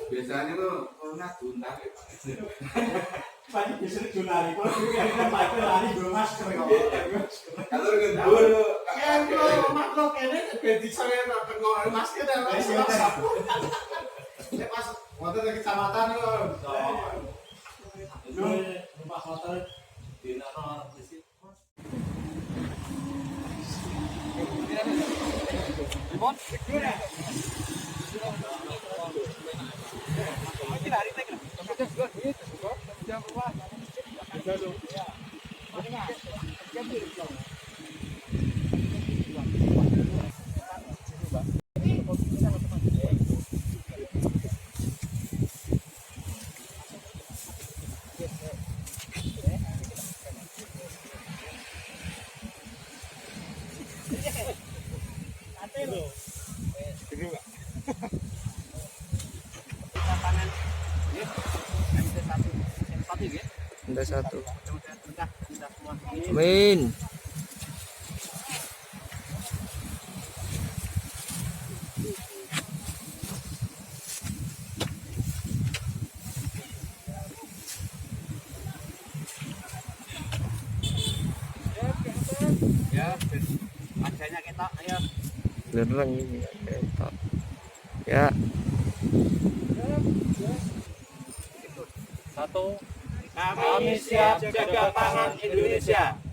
Biasanya tuh pernah tuntas ya. Pak biasanya junari, kalau kita pakai lari dua masker kok. Kalau gendul, Kan lo makro kene ganti saya tengok masker dan masih sapu. Pas waktu di kecamatan lo. Lu pas waktu di nana di situ. Bon, Ada satu. Amin. ya, adanya kita ayo. Lereng ini kereta. Ya. Satu. Kami siap jaga pangan Indonesia.